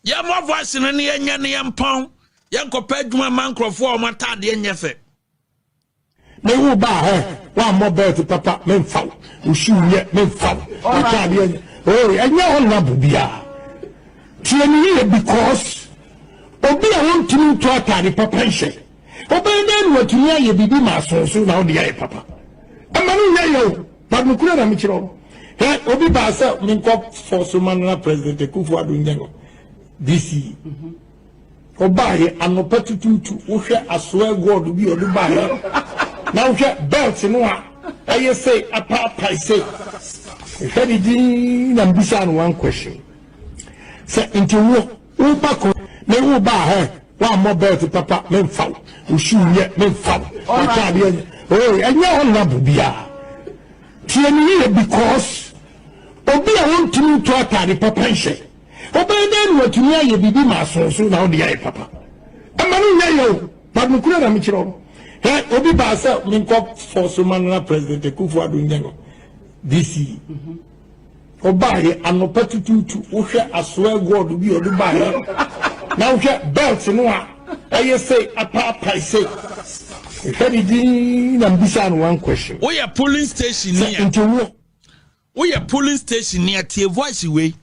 Ya mo voice no ne yenya ne yampon yankopa adwuma mankrofo o matade enyefe me wo ba wa mo belt papa me mfa wo shu ye me mfa atade enye enye on na bubia tie ni because obi a won tinu to atade papa nhye obi na no tinu aye bibi ma so na o de aye papa amanu nya yo but no kura na mi kiro obi ba sa me ko for so man president Kufuor Njengo DC obaye anopa tututu wo hwe asoa god bi odu baye na wo hwe belt no a aye say apa say hedi di na mbisa no one question say into wo ba ko me wo ba wa mo belt papa me mfa wo shu ye me mfa atade enye on na bubia tie ni because obi a won tinu to atade papa nhye obende no atumi aye bibi ma so na o de aye papa amanu nya yo but no kura na mi kiro obi ba sa mi ko for so man na president Kufuor Njengo DC obaye anopa tututu wo hwe asoa god bi odu baye na wo hwe belt no a aye say apa say hedi di na mbisa no one question we are polling station near we are polling station near tie voice way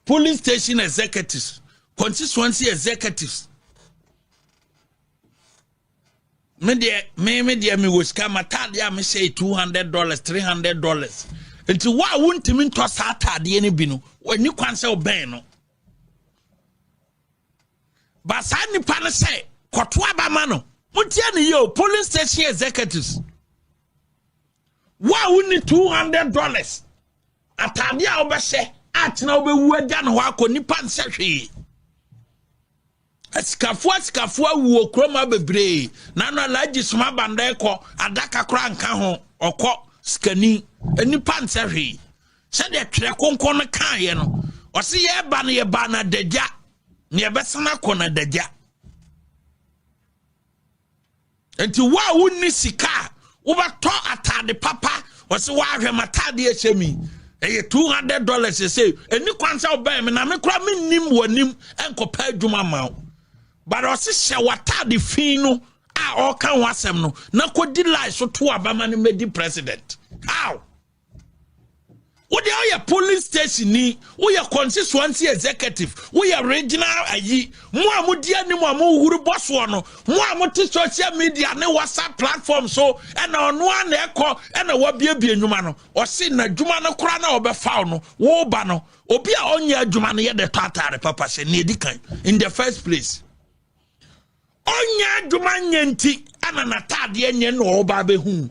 polling station executives, constituency executives. Me was come a me say $200, $300. Until why wouldn't mean to sata the any bino when you can't sell beno. But Sani Pana say, Kotwaba mano, Mutiani yo, polling station executives. Why wouldn't $200? Atadia obese. Atina obe wuada no wako nipa nsehwe asikafua wuo kroma bebre na no alaji soma banda ekọ adaka kra nka ho okọ skani nipa nsehwe se de twere konkon no kan ye no o se ye ba na dagya ne ye besana kọ na dagya enti wa wonni sika wo ba to atade papa o se wa hwe matade echemi $200 say any kwansa obey me na me kura me nim wanim enkopa adwuma ma but o se hye wata de fin no a o kan wasem no na kodi lie so to abama ne medi president how wo de your police station ni wo your constituency executive wo your regional ayi mo amudi anim amo huru boss no mo amoti social media ne WhatsApp platform so and ono an ekọ and wa biebie nwuma no o se na dwuma no kora na obefa no wo ba no obi a onya dwuma no ye de tatare papa se ne edikan in the first place onya dwuma nyanti ana na tade enye no oba behu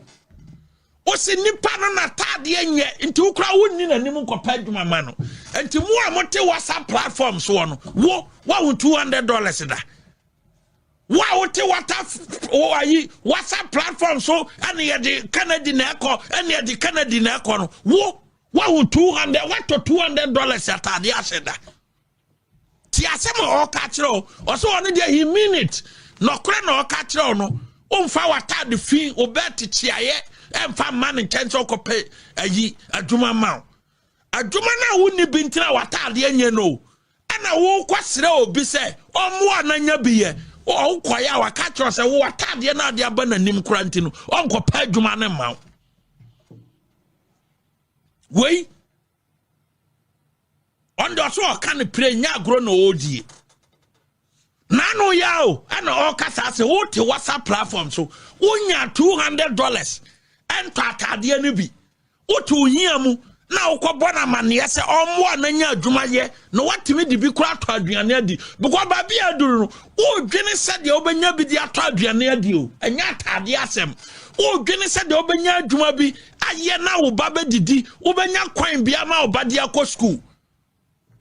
Osi nipa no na tade enye nti ukra wonni nanim nkopa adwuma ma no nti mu a mote WhatsApp platform so no wo $200 da wa wote WhatsApp platform so ane ye de Canada na ekọ ane ye de Canada na ekọ no wo $200 what $200 atade aseda ti asema o ka kire o so one dey he mean it no kra na o ka kire no o mfa watade fi obeti chiaye emfa man nkyɛn so kope ayi adwuma ma adwuma na wonni bintina watade enye no ana wo kwasere obi se omo ananya biye o koya waka kyo se wo watade na ade aba nanim kranti no onkopa adwuma ne ma wei ondo so ka ne pre nya agro na odie nanu yao ana o kasa se wo te WhatsApp platform so wonya $200 ento atade anu bi otu hia mu na ukobona mane se omo ananya adwuma ye no watimi di bi kura to aduane adi because ba bia duru no o dwene se de obenya bi di ato aduane adi o enya atade asem o dwene se de obenya adwuma bi aye na wo ba bedidi obenya kwan bia ma oba di akọ school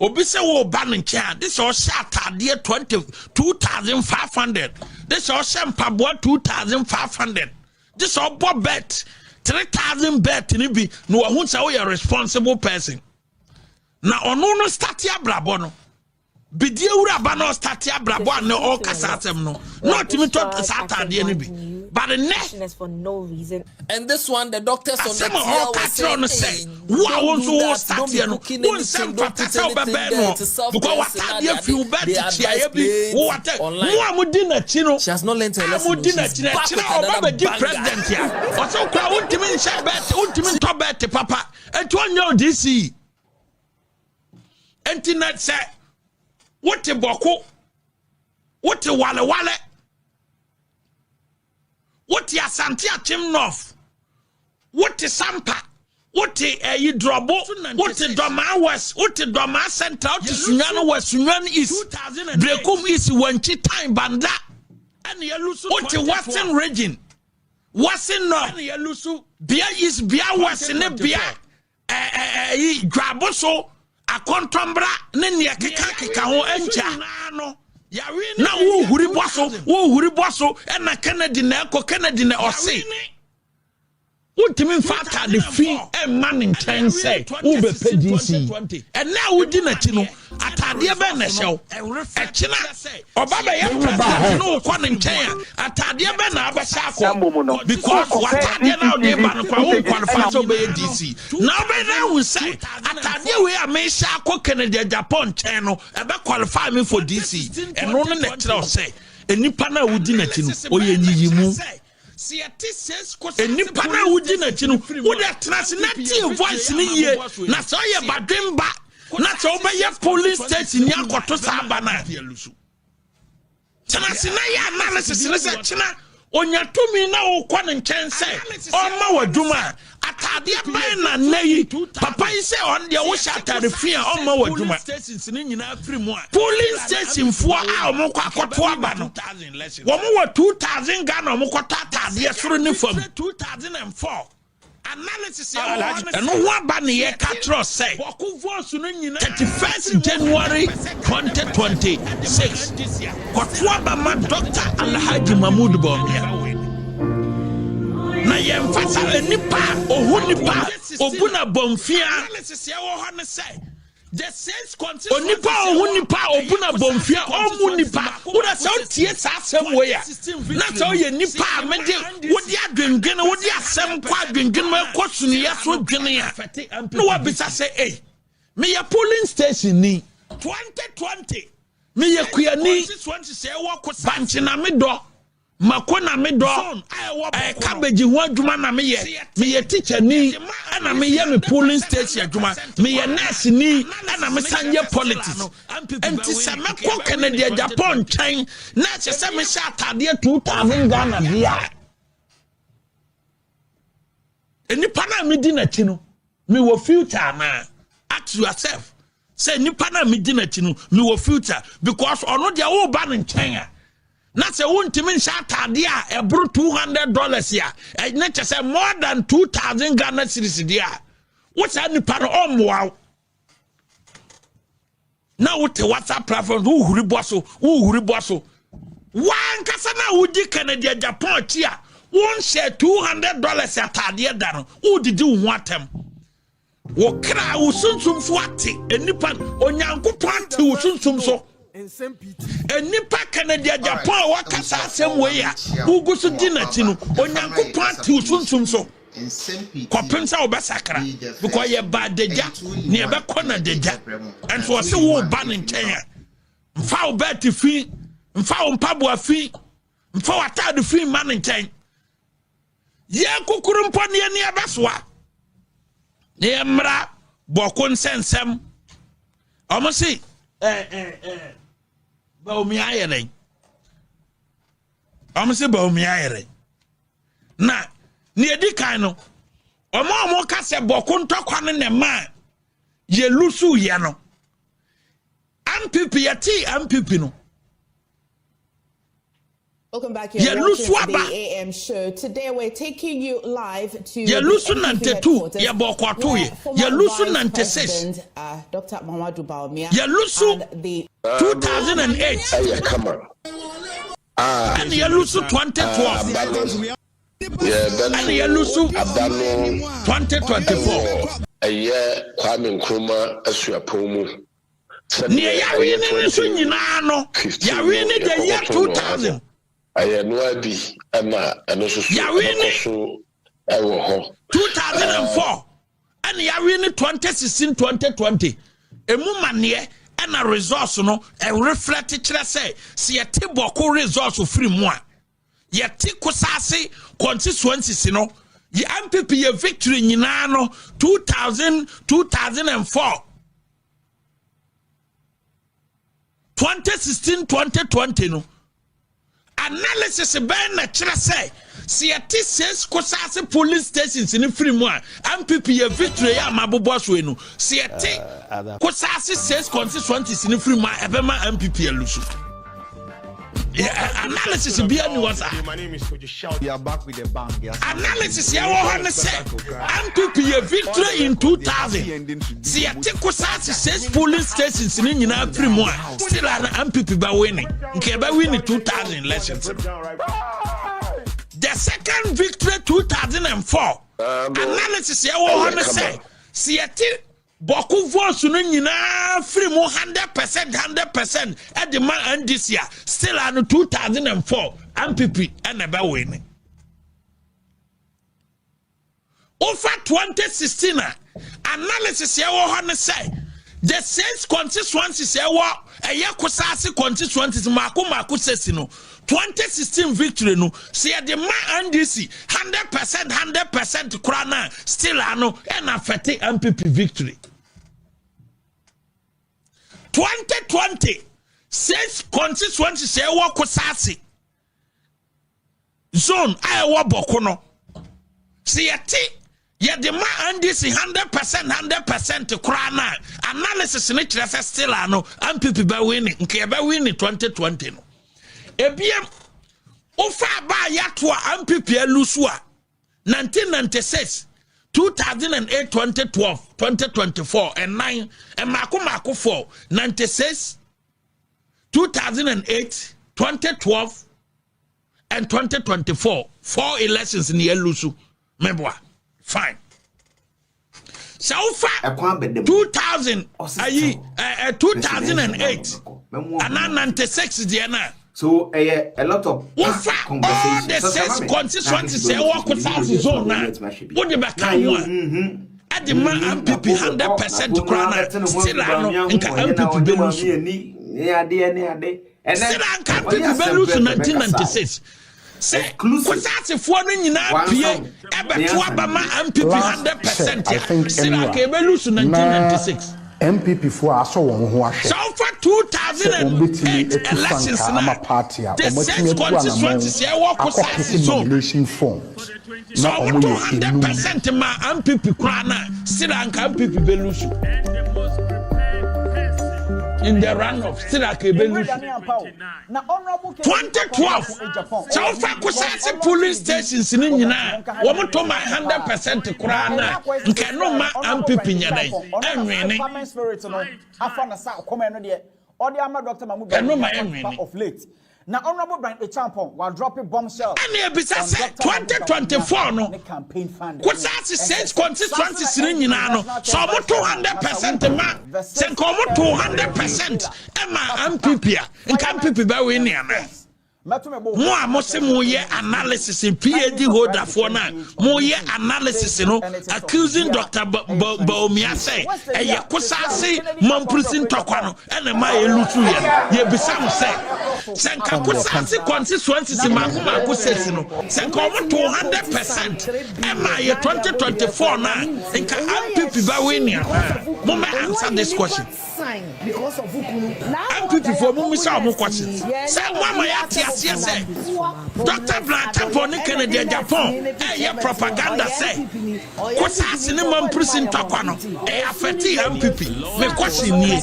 obi se wo ba nkia this all shot atade 22,500 this all shampabo 2,500 this all bob bet 3,000 bet ni bi no who say we are responsible person na ono no start ya brabo no bidie wura ba no start ya brabo na o kasa asem no not me to satade ni bi but the next for no reason. And this one, the doctors on the some tier all were say, saying, "Wow, don't do also that, start don't be here, no. cooking Won't anything, send don't put for anything there to self because what you feel better, online. She has not learned her lesson. She's back with another president here. Also, crowd to me, papa, and to know DC. And Tina said, what a boko, what a wale, what ya Santia Chimnoff, what a Sampa, what a Drobo, what a Doma West, what a Doma Center, what is Sunyana West, Sunyan East, Brekum East, Wanchi Time Banda, and what a Western region, Western North, Bia is Bia Western Bia, Graboso. A contombra, Nenia Kika ho encha. Na wo huri boso, and a Kennedy na ose. Ultimate factor the fee and man in 10 say, Ube PDC. And now we didn't know at Adia Beneshow, a China, or Baba Yam, no one in 10 at Adia Benabasako, because what Adia now they qualify to be DC. Now, by now we say, at Adia we are made Shako Kennedy Japan channel, about qualify me for DC, and only natural say, and Nipana would didn't know, or you. And Nipana would dinner, would have transnated voice in a year. Not so ye badimba, not over your police station, Yakoto Sabana. Tanasinaya analysis in a section on your 2 minutes now, one and 10 say, or Mawa Duma. Atadia Bana Nay, Papa is on the Oshata the fear on Mawa Duma. Police station for our Mokakotwabano. 2,000 Ghana Mokotata, the Astronomy from 2004. Analysis and no one banny Catro say 31st January 2026. Kotwabama Dr. Alhaji Mahmoud Bawumia. Na yemfasa nipa ohunipa obuna bomfia onipa ohunipa obuna bomfia omunipa woda so tie asem we ya na so ye nipa mede wodi adwendwen wodi asem kwa adwendwen ma kosunu ya so dwene ya no wa bisa say eh me ya polling station ni 2020 me ya kuyani banchi na me do makona me do cabbage ho adwuma na me ye teacher ni na me ye me polling station adwuma me ye nurse ni na me sanye politics enti se me ko Canada Japan twen na che se me sha atade 2000 Ghana bia enipa na me di na chi no me wo future na ask yourself say enipa na me di na chi no me wo future because ono dia wo ba ne ntwen a na se wontimi nsha atade a ebro $200 ya na che say more than 2000 Ghana cedis dia what any part of wow now what WhatsApp platform who huri boso one kasa na wudi Canada Japan tia won share $200 atade da no who did you want them wo kra wo sunsum fu ate enipa onyankopon ate wo sunsum so enipa Canada Japan wakasa asem we ya ugusu dinachi no onyankopon ate wo sunsum so Kopinsa obasakra because ye bad deja ne be kona deja and so say wo ban nchen mfa obati fi mfa ompabo afi mfa watade fi man nchen ye kokuru mpo ne ne abasoa ne mra bokon sensem omosi Bawumia ayere omosi Bawumia ayere na ne edi kan no omo ka se bokon tokwa ne ma ye lusu ye no ampipi yati ampipi no. Welcome back here to the AM show. Today we're taking you live to the headquarters. Dr. Mahamudu Bawumia. The 2008. And Yalusu 2012. And Yalusu 2024. A year Kwame Nkrumah Asuapomu. Near Yawin in Suninano. Yawin in the year 2000. Aye no abi ama ano so so ewo ho 2004 and ya win 2016 2020 emu mane and a resource no e reflect kire say se yete boko resource free mu a yete kosase constituencies no ye MPP ye victory nyina no 2004 2016 2020 no analysis ben na kire say si yete says kosase police stations in free mu a MPP ye victory ya mabobo so enu si yete kosase says constituencies in free mu a ebema MPP elusu analysis be any was my name is Shout. You are back with the bang. Analysis ya wo say MPP ye victory in 2000 si yete kosase says police stations in nyina free mu a still an MPP ba winning nke ba win 2000 elections. The second victory 2004 analysis ya wo say si yete boku votes no nyina free mu 100% at the man and this year still an 2004 MPP and eba winning. Over 2016 analysis ya wo say the same constituencies ya wo kosase constituencies mako sesi no 2016 victory no see the man and this 100% krana still ano and affect MPP victory. 2020 six constituencies say wo kosase zone ayewo boko no see ye the man and this 100% krana analysis ni kire still ano MPP ba winning nke ba winning 2020 no ebiem ofa ba yato MPP elusu a 1996 2008 2012 2024 and 9 and mako 4 96 2008 2012 and 2024 4 elections in elusu member fine so far 2000 2008 and 96 diana. So a lot of conversation. All the six constituencies say walk without zone now. What the back at the man MPP 100% crown still ano nka MPP belusu. Still anka MPP belusu 1996. Say kwasase fo no nyina pie ebeto abama MPP 100% still anka belusu 1996. MPP for aso won ho ahwe. So for 2008 elections na the same constituencies here work kosase zone form. So 200% ma MPP krana still anka MPP belusu. In the runoff still anka belusu. 2012 so for kosase police stations ni nyina wo to ma 100% krana nke no ma MPP nyadai enwene afana sa comment no de odi ama Dr. Mamubi of late na honorable Brian Echampon wa drop bombshell and ebisa say 2024 no kwasase says constituencies ni nyina no so mo 200% ma se ko mo 200% ema MPP a nka MPP ba we ni ana mo a mo se mo ye analysis in PhD holder for na mo ye analysis no accusing Dr. Baumia say e ye kosase mamprisin tokwa no ene ma ye lutu ye bisa mo say se nka kosase constituencies mako sesi no se nka mo 200% ema ye 2024 na nka MPP ba we ni mo ma answer this question because of MPP for mo misa mo question say mama ya say Dr. Blanchard Kennedy Japan propaganda say kosase ne mamprisin tokwa no affect MPP me question ni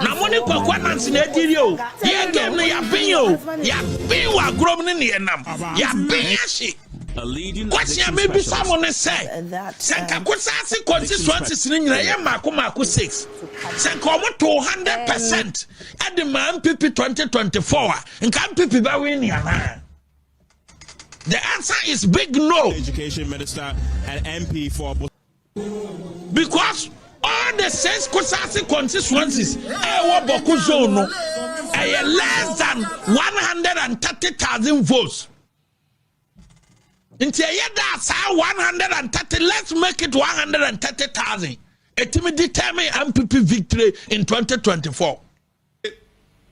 na money kwakwa nansi na ediri o ye game na ya bin wa grom ne ne nam ya bin ahye question maybe someone say senka kosase constituencies ni nyina ye mako 6 senka omo 200% at the MPP 2024 nka MPP ba win yana. The answer is big no. Education Minister and MP for because all the six kosase constituencies wa boku zone no less than 130,000 votes. Into a 130, let's make it 130,000. It will determine MPP victory in 2024.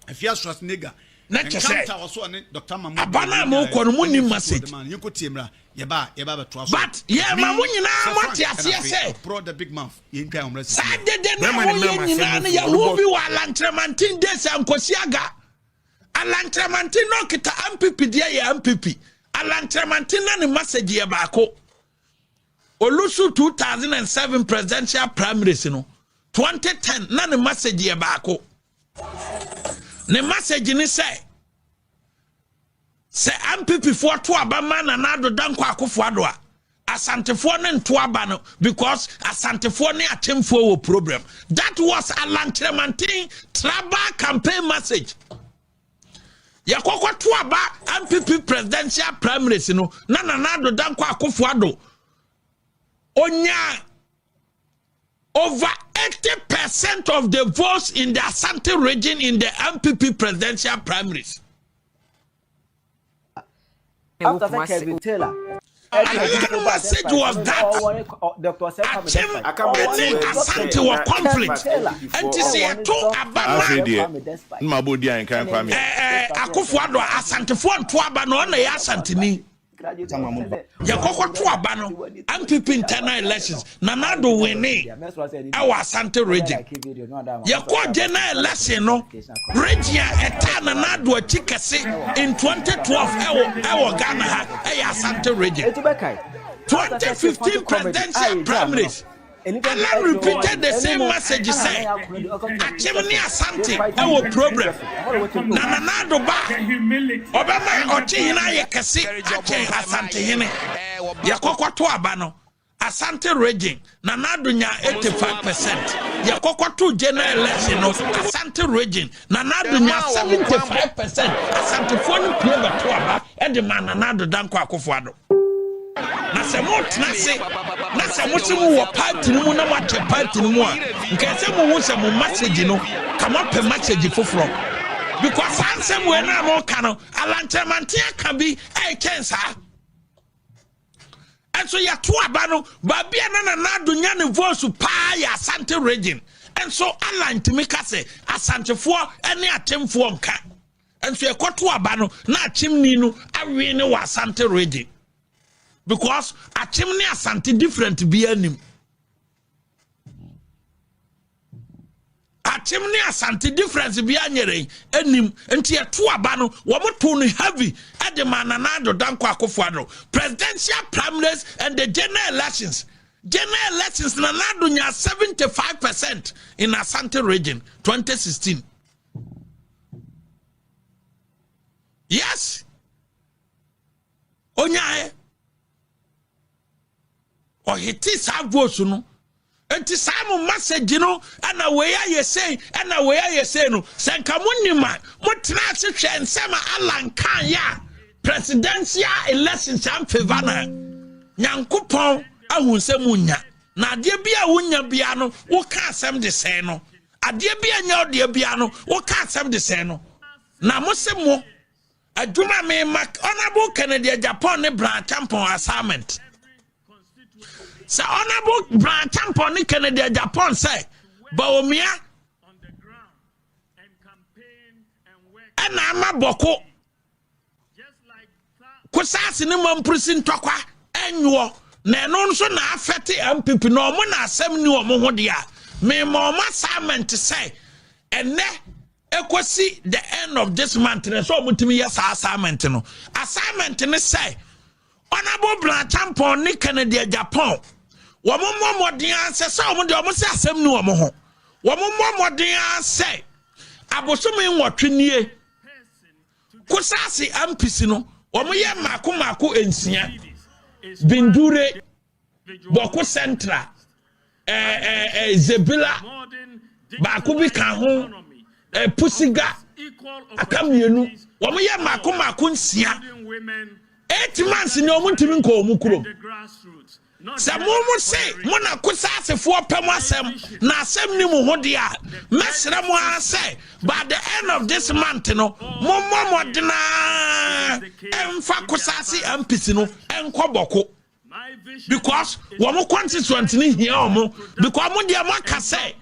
If you are Schwarzenegger, not just say, Dr. Abana mo konumuni message. But yeah, Mamuina, say, brought the big mouth. Saturday, ya movie wa Lantramantin des and Kosiaga. Alantramantin no kita MPP dia MPP. Alantramantin na ni message ya bako. Olusu 2007 presidential primaries no 2010 na ni message ya bako. Ne message ni say MPP for to abama na nado danko akufo ado a asantefo ne nto aba no because asantefo ne atemfo wo problem. That was Alantramantin tribal campaign message. Yakoko to aba MPP presidential primaries no na nado danko akufo ado onya over 80% of the votes in the Asante region in the MPP presidential primaries. After that, Kevin Taylor. The message was that Asante were conflict. And to say a two Abama Akufo-Addo Asante for two Abano na Asante ni. Yakoko to abano MPP internal elections Nanado winning our Asante region. Yako general election no region eta Nanado chikese in 2012 ewo Ghana ha Asante region. 2015 presidential primaries. Allah repeated the same message say Achimni Asante ewo problem na Nanado ba Obama ochi hina yekese ache Asante hine yakoko to abano Asante region Nanado nya 85% yakoko to general election no Asante region Nanado nya 75% Asante foni pie ba to aba e de man Nanado danko Akufo-Addo na se mo wo party no na mo che party no a nke se mo hu se mo message no come up message foforo because ansem we na mo ka no Alantramantin aka bi e kensa enso ya to aba no ba bia na Nado nya ne voice pa ya Asante region enso Alantimi ka se Asantefo ene atemfo nka enso e koto aba no na achimni no awe ne wa Asante region. Because Achimni Asante different be anim. Achimni Asante difference be anyere anim enti eto aba no wo moto no heavy e de Nanado danko Akufo-Addo presidential primaries and the general elections. General elections Nanado nya 75% in Asante region 2016. Yes. Onya or it is our voice no and to some message no and away I say and away I say no sankamunima mutina se and sama Alan kan ya presidential elections am favana nyankopon ahunse munya na ade bia wonya bia no wo ka asem de say no ade bia nya ode bia no wo ka asem de say no na mosemo adwuma me honorable Kennedy Japan ne Brand Tampon assignment. So honorable Brand Tampon ni Kennedy Japan say Baomia and ama boko kusasi ni mamprisi ntokwa enwo na eno nso na afete MPP no mo na asem ni omo ho dia me mo assignment say ene ekosi the end of this month so mutimi yes assignment no ni say honorable Brand Tampon ni Kennedy Japan wo mo modern answer so mo de o mo say asem ni omo ho wo mo modern answer abosomi nwotwe nie kusasi MPC no wo mo ye mako ensia Bindure Boko Central Zebila Bakubi kan ho Pusiga akamienu wo mo ye mako nsia 8 months ni o mo ntimi nko o mu kuro Se mo say mo na kusasefo pem asem na asem ni mo ho dia mesra mo ase by the end of this month no mo modena emfa kusase ampisi no enkoboko because womo constituent ni hia omo because mo dia maka say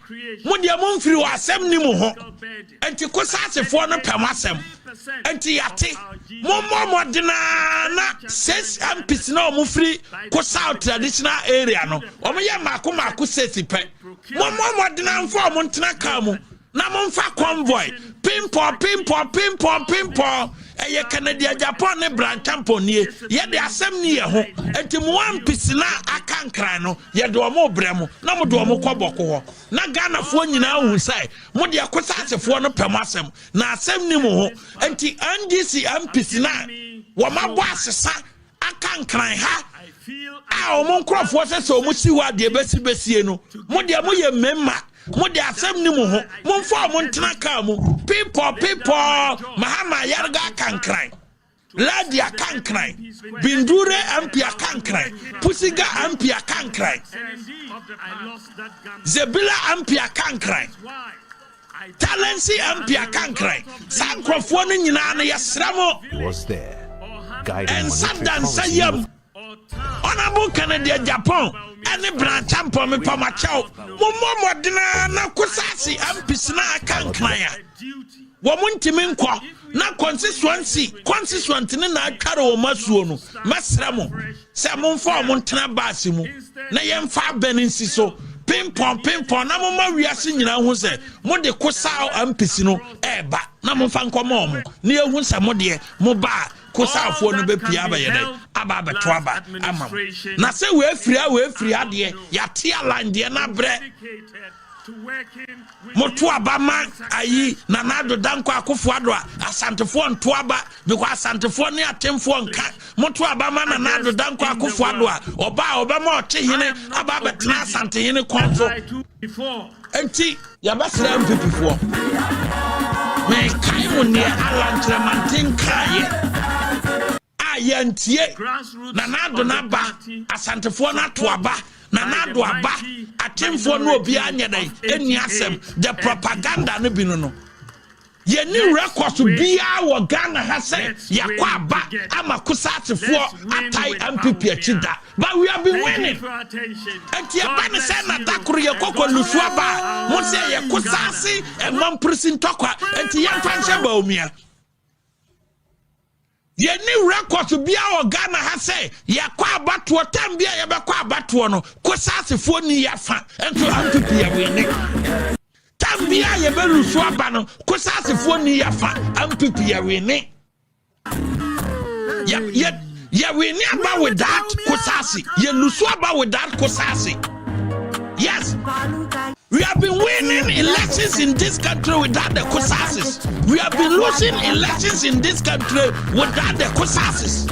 mo dia mo mfiri wa asem ni mo ho enti kusasefo no pem asem enti yate mo modena na says ampisi na omo free kusa traditional area no omo ye mako sesi pe mo modena mfo omo ntena ka mu na mo mfa convoy pimpo eye Canada Japan ne brand champonie ye de asem ni ye ho enti mo ampisi na akankran no ye de omo bremo na mo de omo koboko ho na Ghana fo nyina hu sai mo de akosasefo no pem asem na asem ni mo ho enti NDC ampisi na wo mabo asesa akankran ha a omo nkrofo se so mo si wa de besi no mo de mo ye memma mo de asem ni mo ho mo mfa mo ntena ka mo people mahama yarga kankran ladia kankran bindure ampia kankran pusiga ampia kankran zebila ampia kankran talensi ampia kankran sankrofo no nyina na yesramo was there guiding and sadan sayam Honorable Canada Japan any brand champion me pa macho mo modena na kusasi ampisi na kankraya wo muntimi nkwa na constituent ne na atware wo masuo no mesra mo se mo mfa mo ntena baasi mu na yemfa beninsi so pimpon na mo ma wiase nyina hu se mo de kusa ampisi no eba na mo mfa nkoma mo na ehu se mo de mo ba kusafo no be pia ba yede aba beto aba ama na se we afiri ade ya te alande na bre moto abama ayi na nado danko akofo ado asantefo nto aba because asantefo ne atemfo nka moto abama na nado danko akofo ado oba ma oche hene aba betena asante hene konso enti ya basra mpipifo me kai mo ne alantre mantin kai ayantie na nado na ba asantefo na to aba na nado aba atemfo no obi anya dai eni asem the propaganda no bi no ye ni records bia wo Ghana ha say yakwa aba ama kusatefo atai MPP achida but we have been winning enti e ba ne say na dakuru ye kokko lusu aba mo say ye kusasi e man prison tokwa enti ye fanche ba omia ye ni records bia wo Ghana ha say yakwa abatoɔ tambia ye bekwa abatoɔ no kusasefo ni yafa enti MPP ya winning tambia ye belusu aba no kusasefo ni yafa MPP ya winning ya winning aba with that kusasi ye lusu aba with that kusasi. Yes, we have been winning elections in this country without the kusasis. We have been losing elections in this country without the kusasis.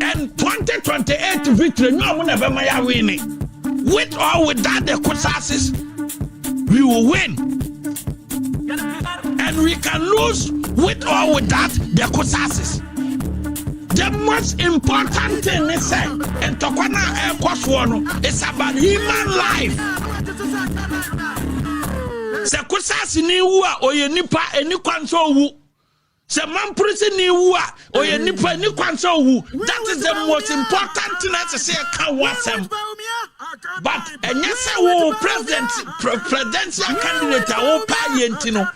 And 2028 victory, no one ever may have winning. With or without the kusasis, we will win. And we can lose with or without the kusasis. The most important thing is say, and Tokwana Air Cost one is about human life. Se kusasi ni uwa oye nipa eni kwanso wu. Se mamprisi ni uwa oye nipa eni kwanso wu. That is the most important thing to say can wasem. But enyese wo presidential candidate wo pa yentino.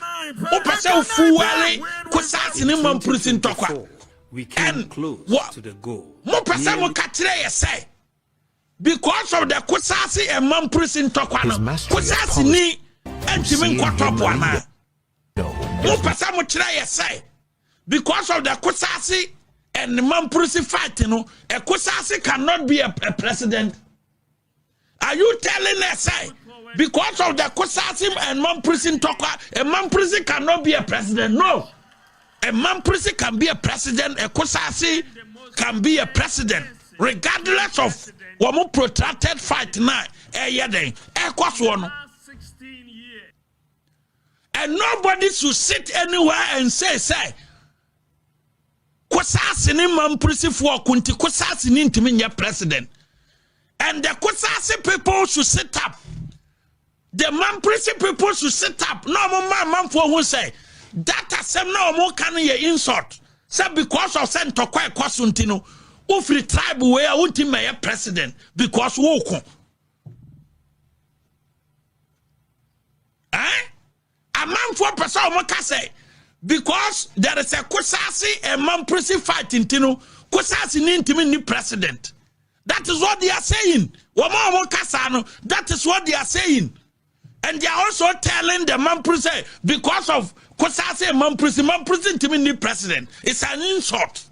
O pese ufuwale kusasi ni mamprisi ntokwa. We came close to the goal. Mo pese mo katre say because of the kusasi and mamprisi ntokwa no. Kusasi ni entimi nkwatopo ana. Mo pese mo kire say because of the kusasi and the mamprisi fight no, a kusasi cannot be a president. Are you telling us say because of the kusasi and mamprisi ntokwa a mamprisi cannot be a president? No. A mamprisi can be a president, a kusasi can be a president, regardless of what protracted fight now. And And nobody should sit anywhere and say, Kusasi ni mamprisi for kunti kusasi ni intiminya president. And the kusasi people should sit up. The mamprisi people should sit up. No man for who say that asem no more can ye insult. Say because of sent to quite kosuntino. Ufri tribe where unti may president because woko. A man for person say because there is a kusasi and mamprisi fight in Tino, kusasi ni intimi ni president. That is what they are saying. That is what they are saying. And they are also telling the mamprisi because of kusasi and mamprisi intimi ni president. It's an insult.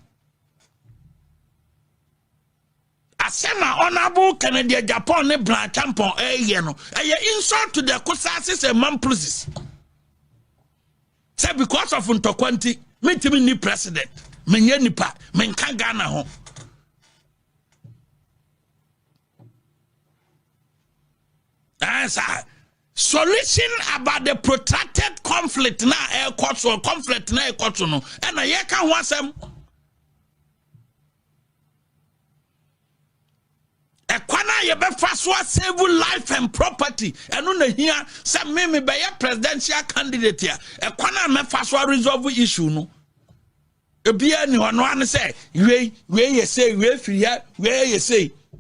Asema honorable Canadian Japan ne blanc champon no. A insult to the kusasi and mamprisi. Say because of Untokwanti, me timi ni president, me nye nipa, me nka Ghana ho. Answer. Solution about the protracted conflict na conflict na no. And na ye kan ho asem. Ekwana ye be faswa save life and property. Enu na hia say me be ye presidential candidate here. Ekwana me faswa resolve issue no. Ebia ni hono an say we ye say we free here we ye say